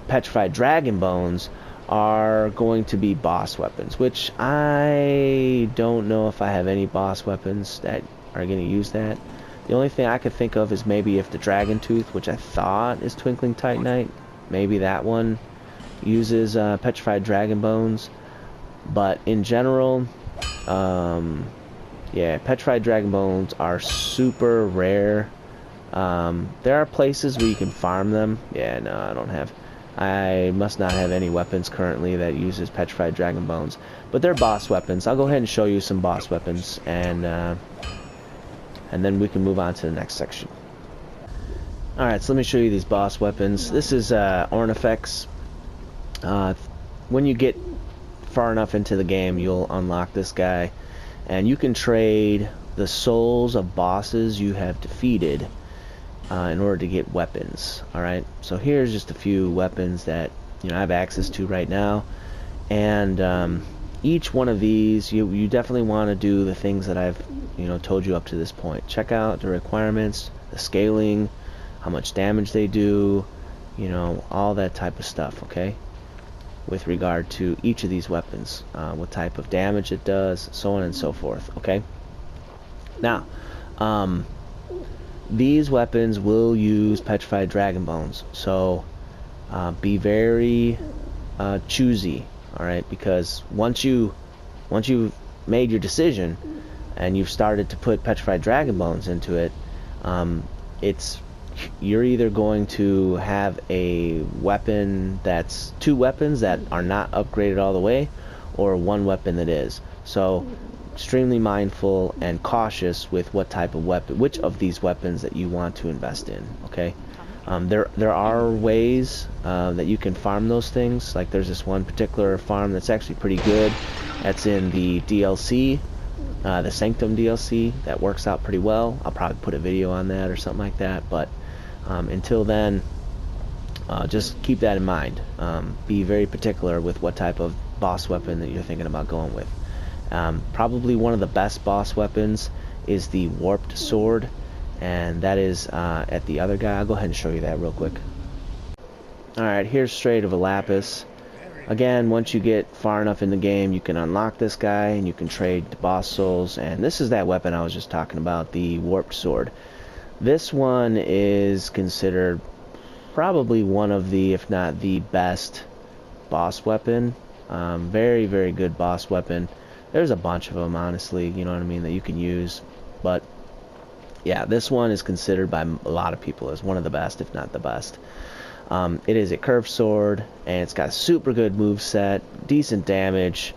petrified dragon bones are going to be boss weapons, which I don't know if I have any boss weapons that are going to use that. The only thing I could think of is maybe if the Dragon Tooth, which I thought is Twinkling Titanite, maybe that one uses petrified dragon bones. But in general, yeah, petrified dragon bones are super rare. There are places where you can farm them. Yeah, no, I must not have any weapons currently that uses petrified dragon bones. But they're boss weapons. I'll go ahead and show you some boss weapons, and then we can move on to the next section. Alright, so let me show you these boss weapons. This is Ornifex. When you get far enough into the game, you'll unlock this guy, and you can trade the souls of bosses you have defeated in order to get weapons. Alright, so here's just a few weapons that I have access to right now, and each one of these you definitely want to do the things that I've told you up to this point. Check out the requirements, the scaling, how much damage they do, all that type of stuff, okay, with regard to each of these weapons, what type of damage it does, so on and so forth. Okay, now these weapons will use petrified dragon bones, so be very choosy, alright, because once you've made your decision and you've started to put petrified dragon bones into it, you're either going to have a weapon that's two weapons that are not upgraded all the way, or one weapon that is. So extremely mindful and cautious with what type of weapon, which of these weapons that you want to invest in. Okay, there are ways that you can farm those things. Like there's this one particular farm that's actually pretty good. That's in the DLC, the Sanctum DLC. That works out pretty well. I'll probably put a video on that or something like that. But until then, just keep that in mind. Be very particular with what type of boss weapon that you're thinking about going with. Probably one of the best boss weapons is the Warped Sword, and that is at the other guy. I'll go ahead and show you that real quick. Alright, here's Straight of a Lapis. Again, once you get far enough in the game, you can unlock this guy and you can trade the boss souls, and this is that weapon I was just talking about, the Warped Sword. This one is considered probably one of the, if not the best boss weapon. Very, very good boss weapon. There's a bunch of them, honestly, you know what I mean, that you can use. But yeah, this one is considered by a lot of people as one of the best, if not the best. It is a curved sword, and it's got a super good moveset, decent damage.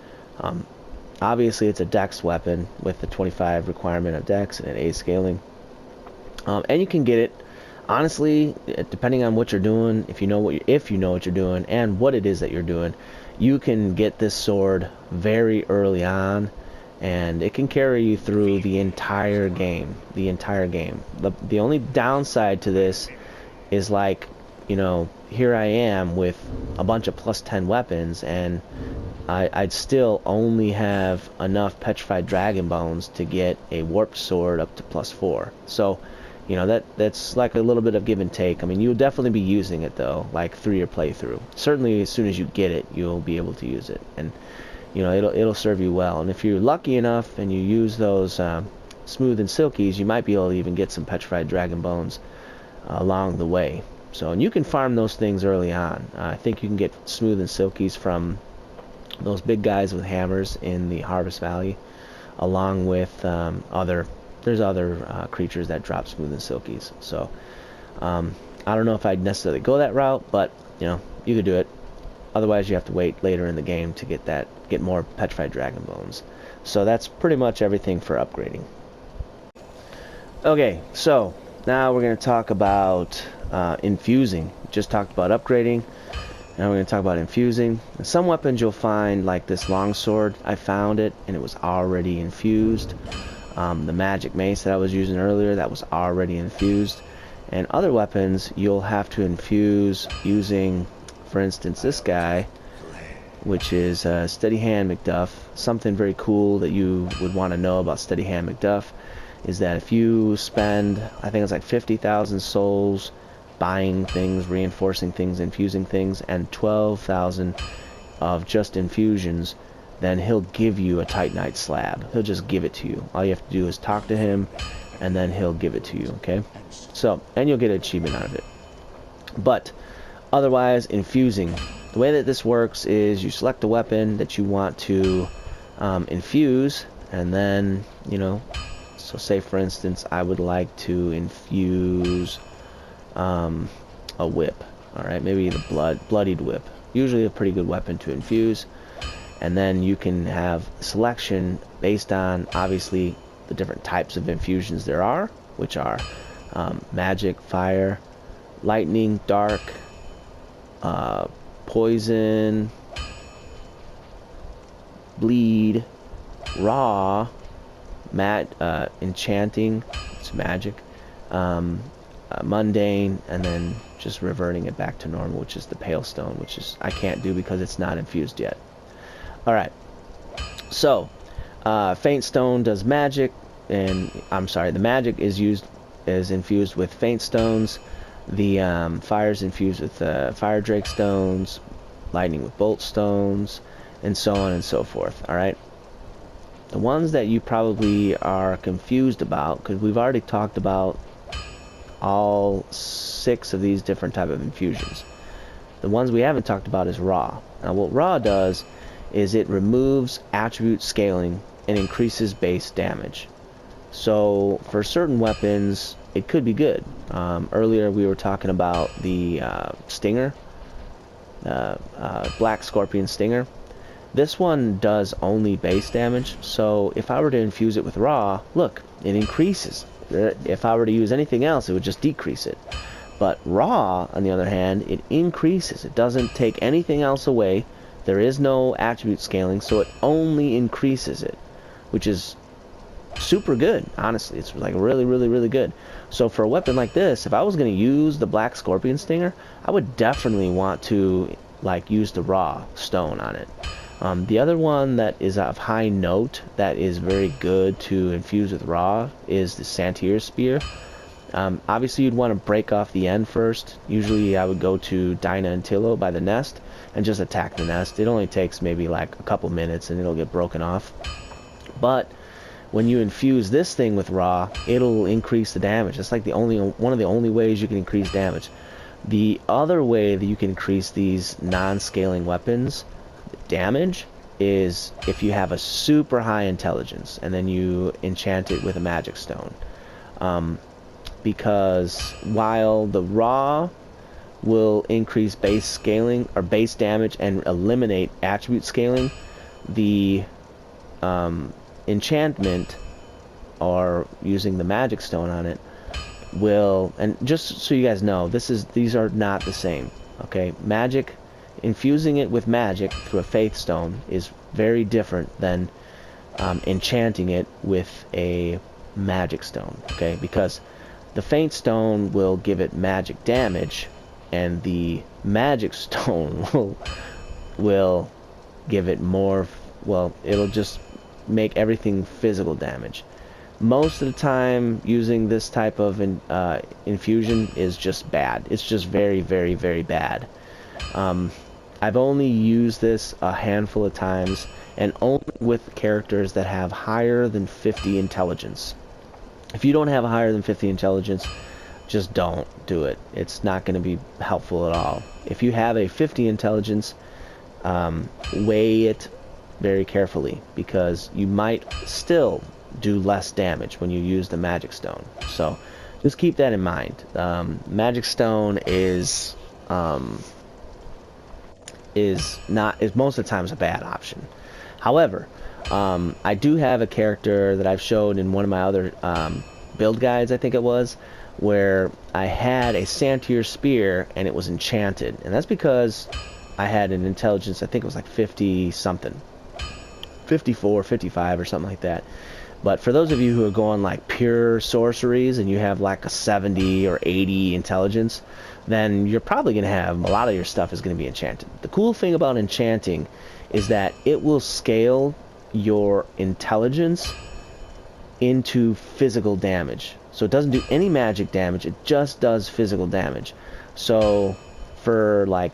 Obviously, it's a dex weapon with the 25 requirement of dex and an A scaling. And you can get it, honestly, depending on what you're doing. If you know what you're doing and what it is that you're doing, you can get this sword very early on, and it can carry you through the entire game. The only downside to this is, like, here I am with a bunch of +10 weapons, and I'd still only have enough petrified dragon bones to get a warped sword up to +4. So that's like a little bit of give and take. I mean, you'll definitely be using it though, like through your playthrough. Certainly as soon as you get it, you'll be able to use it, and it'll serve you well. And if you're lucky enough and you use those smooth and silkies, you might be able to even get some petrified dragon bones along the way. So, and you can farm those things early on. I think you can get smooth and silkies from those big guys with hammers in the Harvest Valley, along with there's other creatures that drop smooth and silkies. So I don't know if I'd necessarily go that route, but you could do it. Otherwise, you have to wait later in the game to get more petrified dragon bones. So that's pretty much everything for upgrading. Okay, so now we're going to talk about infusing. Just talked about upgrading, Now we're going to talk about infusing. Some weapons you'll find, like this longsword, I found it and it was already infused. The magic mace that I was using earlier, that was already infused. And other weapons you'll have to infuse using, for instance, this guy, which is Steady Hand McDuff. Something very cool that you would want to know about Steady Hand McDuff is that if you spend, I think it's like 50,000 souls buying things, reinforcing things, infusing things, and 12,000 of just infusions, then he'll give you a Titanite slab. He'll just give it to you. All you have to do is talk to him, and then he'll give it to you, okay? So, and you'll get an achievement out of it. But, otherwise, infusing. The way that this works is you select a weapon that you want to infuse, and then, you know, so say for instance, I would like to infuse a whip. Alright, maybe the bloodied whip. Usually a pretty good weapon to infuse. And then you can have selection based on, obviously, the different types of infusions there are, which are magic, fire, lightning, dark, poison, bleed, raw, enchanting, it's magic, mundane, and then just reverting it back to normal, which is the pale stone, which is I can't do because it's not infused yet. Alright, so faint stone does magic, and I'm sorry, the magic is infused with faint stones. The fire is infused with fire drake stones, lightning with bolt stones, and so on and so forth. Alright, the ones that you probably are confused about, because we've already talked about all 6 of these different type of infusions. The ones we haven't talked about is raw. Now what raw does is it removes attribute scaling and increases base damage. So for certain weapons it could be good. Earlier we were talking about the stinger, black scorpion stinger. This one does only base damage, so if I were to infuse it with raw, look, it increases. If I were to use anything else, it would just decrease it. But raw, on the other hand, it increases. It doesn't take anything else away. There is no attribute scaling, so it only increases it, which is super good, honestly. It's like really, really, really good. So for a weapon like this, if I was going to use the black scorpion stinger, I would definitely want to like use the raw stone on it. The other one that is of high note that is very good to infuse with raw is the Santir Spear. Obviously you'd want to break off the end first. Usually I would go to Dinah and Tillo by the nest and just attack the nest. It only takes maybe like a couple minutes and it'll get broken off. But when you infuse this thing with raw, it'll increase the damage. It's like one of the only ways you can increase damage. The other way that you can increase these non-scaling weapons damage is if you have a super high intelligence and then you enchant it with a magic stone. Because while the raw will increase base scaling or base damage and eliminate attribute scaling, the enchantment or using the magic stone on it will, and just so you guys know, these are not the same. Okay, magic, infusing it with magic through a faith stone is very different than enchanting it with a magic stone. Okay, because the faint stone will give it magic damage, and the magic stone will give it more. Well, it'll just make everything physical damage. Most of the time, using this type of infusion is just bad. It's just very, very, very bad. I've only used this a handful of times, and only with characters that have higher than 50 intelligence. If you don't have a higher than 50 intelligence, just don't do it. It's not going to be helpful at all. If you have a 50 intelligence, weigh it very carefully, because you might still do less damage when you use the magic stone. So just keep that in mind. Magic stone is most of the times a bad option. However, I do have a character that I've showed in one of my other build guides, I think it was, where I had a Santir Spear and it was enchanted, and that's because I had an intelligence, I think it was like 50 something, 54, 55 or something like that. But for those of you who are going like pure sorceries and you have like a 70 or 80 intelligence, then you're probably going to have a lot of your stuff is going to be enchanted. The cool thing about enchanting is that it will scale your intelligence into physical damage. So it doesn't do any magic damage, it just does physical damage. So for like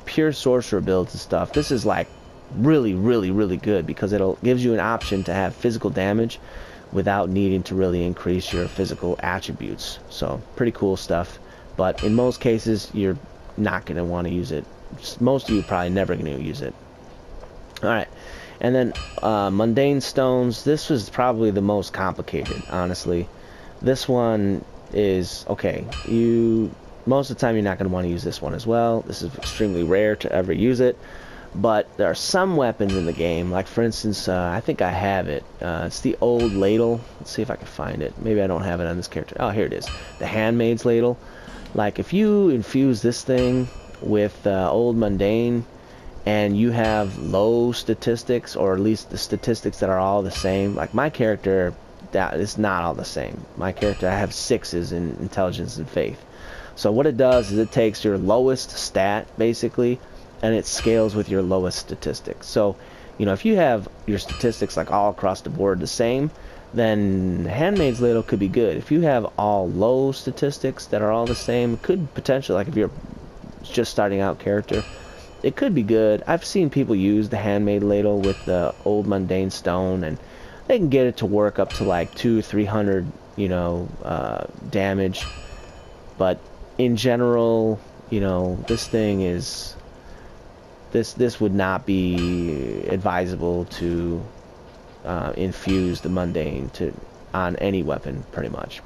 pure sorcerer builds and stuff, this is like really, really, really good because gives you an option to have physical damage without needing to really increase your physical attributes. So pretty cool stuff. But in most cases, you're not going to want to use it. Most of you probably never going to use it. Alright, and then mundane stones. This was probably the most complicated, honestly. This one is, okay, most of the time you're not going to want to use this one as well. This is extremely rare to ever use it. But there are some weapons in the game, like for instance, I think I have it. It's the old ladle. Let's see if I can find it. Maybe I don't have it on this character. Oh, here it is. The handmaid's ladle. Like if you infuse this thing with old mundane, and you have low statistics, or at least the statistics that are all the same. Like my character, that is not all the same. My character, I have 6s in intelligence and faith. So what it does is it takes your lowest stat, basically, and it scales with your lowest statistics. So, you know, if you have your statistics like all across the board the same, then Handmaid's Ladle could be good. If you have all low statistics that are all the same, it could potentially, like if you're just starting out character, it could be good. I've seen people use the Handmaid Ladle with the old mundane stone, and they can get it to work up to like 200-300, you know, damage. But in general, you know, this thing is, this would not be advisable to infuse the mundane on any weapon, pretty much.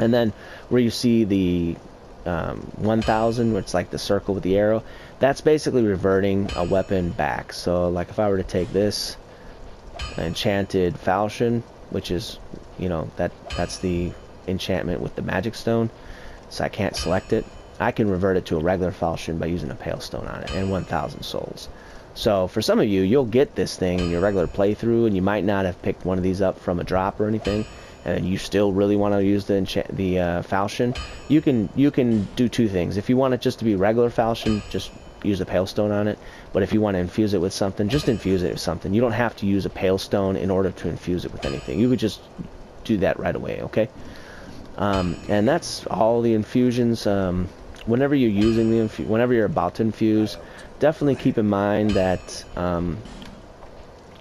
And then where you see the 1000, where it's like the circle with the arrow, that's basically reverting a weapon back. So like if I were to take this enchanted falchion, which is, you know, that's the enchantment with the magic stone, so I can't select it, I can revert it to a regular falchion by using a pale stone on it and 1000 souls. So for some of you, you'll get this thing in your regular playthrough, and you might not have picked one of these up from a drop or anything, and you still really want to use the falchion. You can do two things. If you want it just to be regular falchion, just use a pale stone on it. But if you want to infuse it with something, just infuse it with something. You don't have to use a pale stone in order to infuse it with anything. You could just do that right away, okay? And that's all the infusions. Whenever you're using whenever you're about to infuse, definitely keep in mind that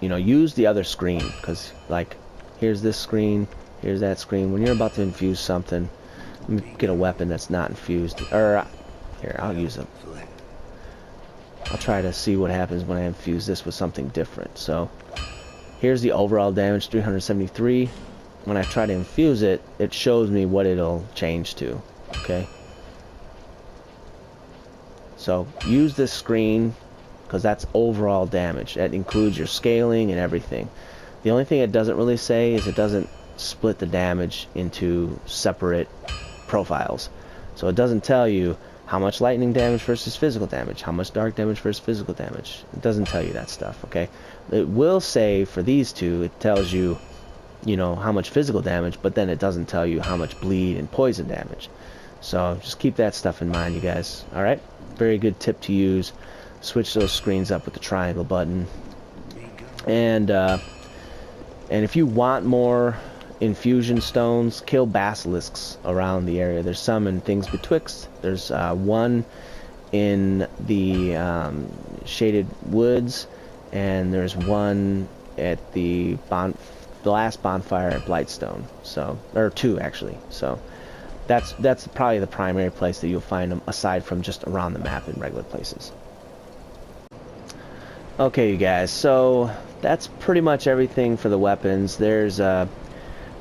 you know, use the other screen, because like here's this screen, here's that screen. When you're about to infuse something, let me get a weapon that's not infused. Or here, I'll try to see what happens when I infuse this with something different. So here's the overall damage, 373. When I try to infuse it, it shows me what it'll change to. Okay. So use this screen, because that's overall damage. That includes your scaling and everything. The only thing it doesn't really say is it doesn't split the damage into separate profiles. So it doesn't tell you how much lightning damage versus physical damage, how much dark damage versus physical damage. It doesn't tell you that stuff, okay? It will say for these two, it tells you, you know, how much physical damage, but then it doesn't tell you how much bleed and poison damage. So just keep that stuff in mind, you guys. Alright? Very good tip to use. Switch those screens up with the triangle button. And if you want more infusion stones, kill basilisks around the area. There's some in things betwixt. There's one in the shaded woods, and there's one at the last bonfire at Blightstone. So, or two actually. So that's probably the primary place that you'll find them, aside from just around the map in regular places. Okay, you guys, so that's pretty much everything for the weapons. There's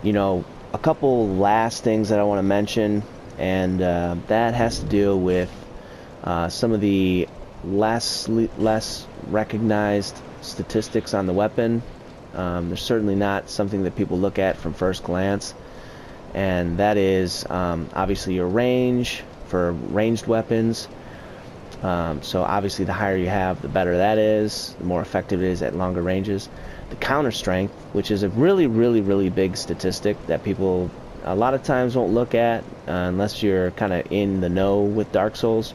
you know, a couple last things that I want to mention, and that has to deal with some of the less recognized statistics on the weapon. There's certainly not something that people look at from first glance, and that is obviously your range for ranged weapons. So obviously the higher you have, the better that is, the more effective it is at longer ranges. The counter strength, which is a really big statistic that people a lot of times won't look at unless you're kind of in the know with Dark Souls.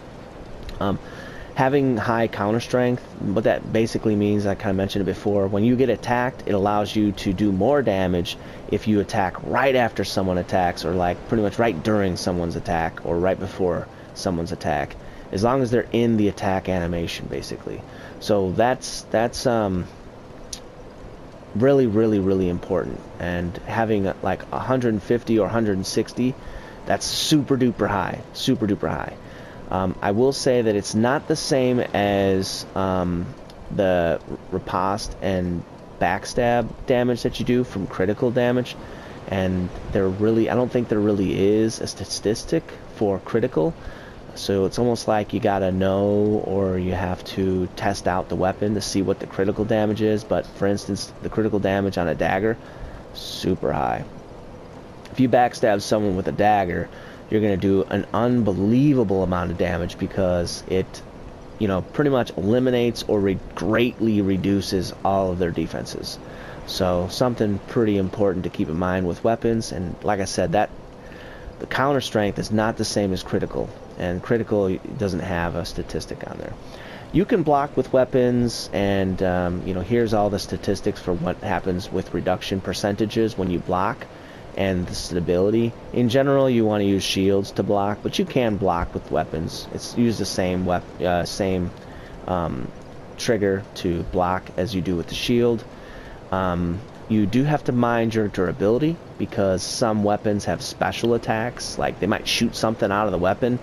Having high counter strength, what that basically means, I kind of mentioned it before, when you get attacked, it allows you to do more damage if you attack right after someone attacks, or like pretty much right during someone's attack, or right before someone's attack, as long as they're in the attack animation, basically. So that's really important. And having like 150 or 160, that's super duper high. I will say that it's not the same as the riposte and backstab damage that you do from critical damage, and I don't think there really is a statistic for critical. So it's almost like you gotta know, or you have to test out the weapon to see what the critical damage is. But for instance, the critical damage on a dagger, super high. If you backstab someone with a dagger, you're going to do an unbelievable amount of damage, because it, pretty much eliminates or greatly reduces all of their defenses. So something pretty important to keep in mind with weapons. And like I said, that the counter strength is not the same as critical, and critical doesn't have a statistic on there. You can block with weapons, and here's all the statistics for what happens with reduction percentages when you block, and the stability. In general, you want to use shields to block, but you can block with weapons. It's use the same trigger to block as you do with the shield. You do have to mind your durability, because some weapons have special attacks, like they might shoot something out of the weapon,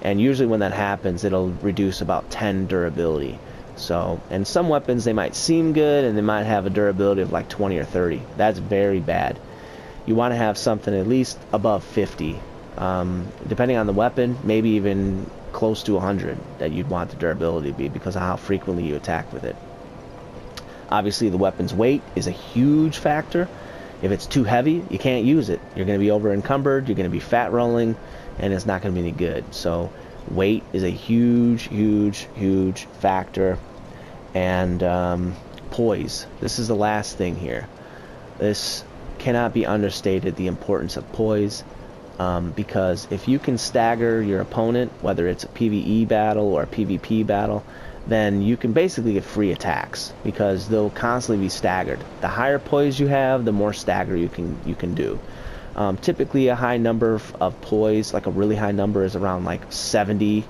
and usually when that happens, it'll reduce about 10 durability. So, and some weapons, they might seem good and they might have a durability of like 20 or 30. That's very bad. You want to have something at least above 50, depending on the weapon, maybe even close to 100 that you'd want the durability to be, because of how frequently you attack with it. Obviously the weapon's weight is a huge factor. If it's too heavy, you can't use it. You're going to be over encumbered, you're going to be fat rolling, and it's not going to be any good. So weight is a huge factor. And poise, this is the last thing here. This cannot be understated, the importance of poise, because if you can stagger your opponent, whether it's a PvE battle or a PvP battle, then you can basically get free attacks, because they'll constantly be staggered. The higher poise you have, the more stagger you can do. Typically a high number of poise, like a really high number, is around like 70.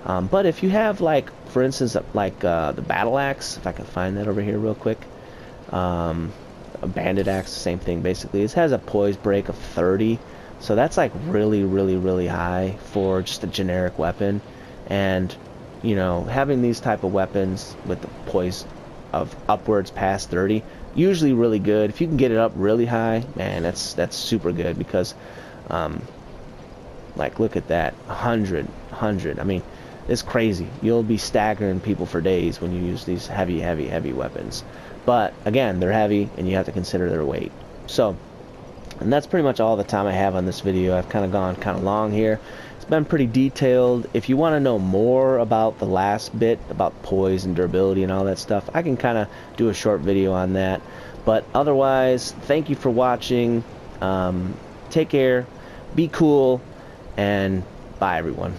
But if you have, like, for instance, like the battle axe, if I can find that over here real quick, a bandit axe, same thing basically. It has a poise break of 30, so that's like really high for just a generic weapon. And having these type of weapons with the poise of upwards past 30, usually really good. If you can get it up really high, man, that's super good, because like, look at that, 100. I mean, it's crazy. You'll be staggering people for days when you use these heavy weapons. But again, they're heavy, and you have to consider their weight. So, and that's pretty much all the time I have on this video. I've kind of gone kind of long here. It's been pretty detailed. If you want to know more about the last bit, about poise and durability and all that stuff, I can kind of do a short video on that. But otherwise, thank you for watching. Take care, be cool, and bye everyone.